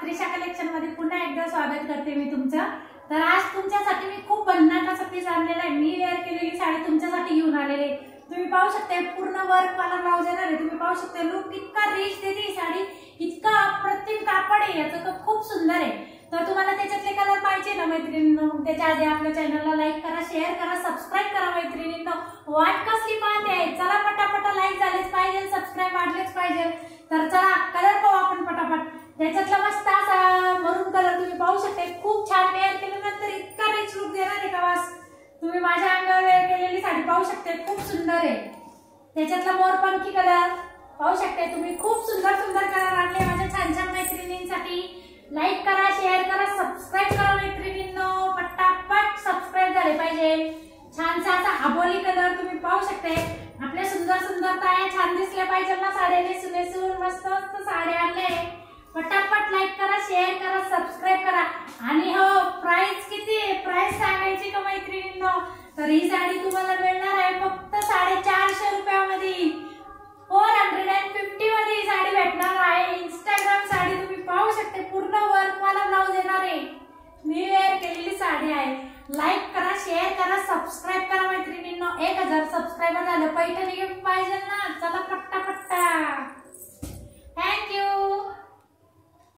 Trisha collection मध्ये पुन्हा एकदा स्वागत करते मी तुमचं। तर आज तुमच्यासाठी मी खूप भन्नाट असा पीस आणलेला आहे। मी वेअर केलेली साडी तुमच्यासाठी घेऊन आलेले। तुम्ही पाहू शकता पूर्ण वर्क वाला ब्लाउज येणार आहे। तुम्ही पाहू शकता लुक इतका रिच देते ही साडी, इतका अप्रतिम कापड आहे याचं तर खूप सुंदर आहे। तर तुम्हाला त्याच्यातले कलर पाहिजे ना मैत्रिणींनो, त्याच्या आधी आपल्या चॅनलला लाईक करा, शेअर करा, सबस्क्राइब करा मैत्रिणींनो। वाट कसली पाहते आहे, चला पटापट लाईक झालेच पाहिजे, सबस्क्राइब वाढलेच पाहिजे। तर चला कलर पाहू आपण पटापट। त्याच्यातला मस्त असा मरून कलर तुम्ही पाहू शकता, खूप छान वेअर केल्यानंतर इतका रिच लुक देणार आहे का बस। तुम्ही माझ्या अंगावर वेअर केलेली साडी पाहू शकता, खूप सुंदर आहे। त्याच्यातला मोरपंखी कलर पाहू शकता तुम्ही, खूप सुंदर सुंदर कलर आणले माझ्या छान छान मैत्रिणींसाठी। लाईक करा, शेअर करा, सबस्क्राइब करा मैत्रिणींनो, पटापट सबस्क्राइब झाले पाहिजे। छानसा असा आबोली कलर तुम्ही पाहू शकता। आपल्या सुंदर सुंदर ताया छान दिसल्या पाहिजे ना साड्या नेसून नेसून, मस्त मस्त साड्या आणले। पटापट लाईक करा, शेअर करा, सबस्क्राइब करा। आणि हो प्राइस किती आहे, प्राइस सांगायची का मैत्रिणींनो? तर ही साडी तुम्हाला मिळणार आहे फक्त 450 रुपयामध्ये। 450 मध्ये ही साडी भेटणार आहे। इंस्टाग्राम साडी तुम्ही पाहू शकता, पूर्ण वर्क वाला ब्लाउज येणार आहे। मी वेअर केलेली साडी आहे। लाईक करा, शेअर करा, सबस्क्राइब करा मैत्रिणींनो। 1000 सबस्क्राइबर झालं, पैठणी गिफ्ट पाहिजे ना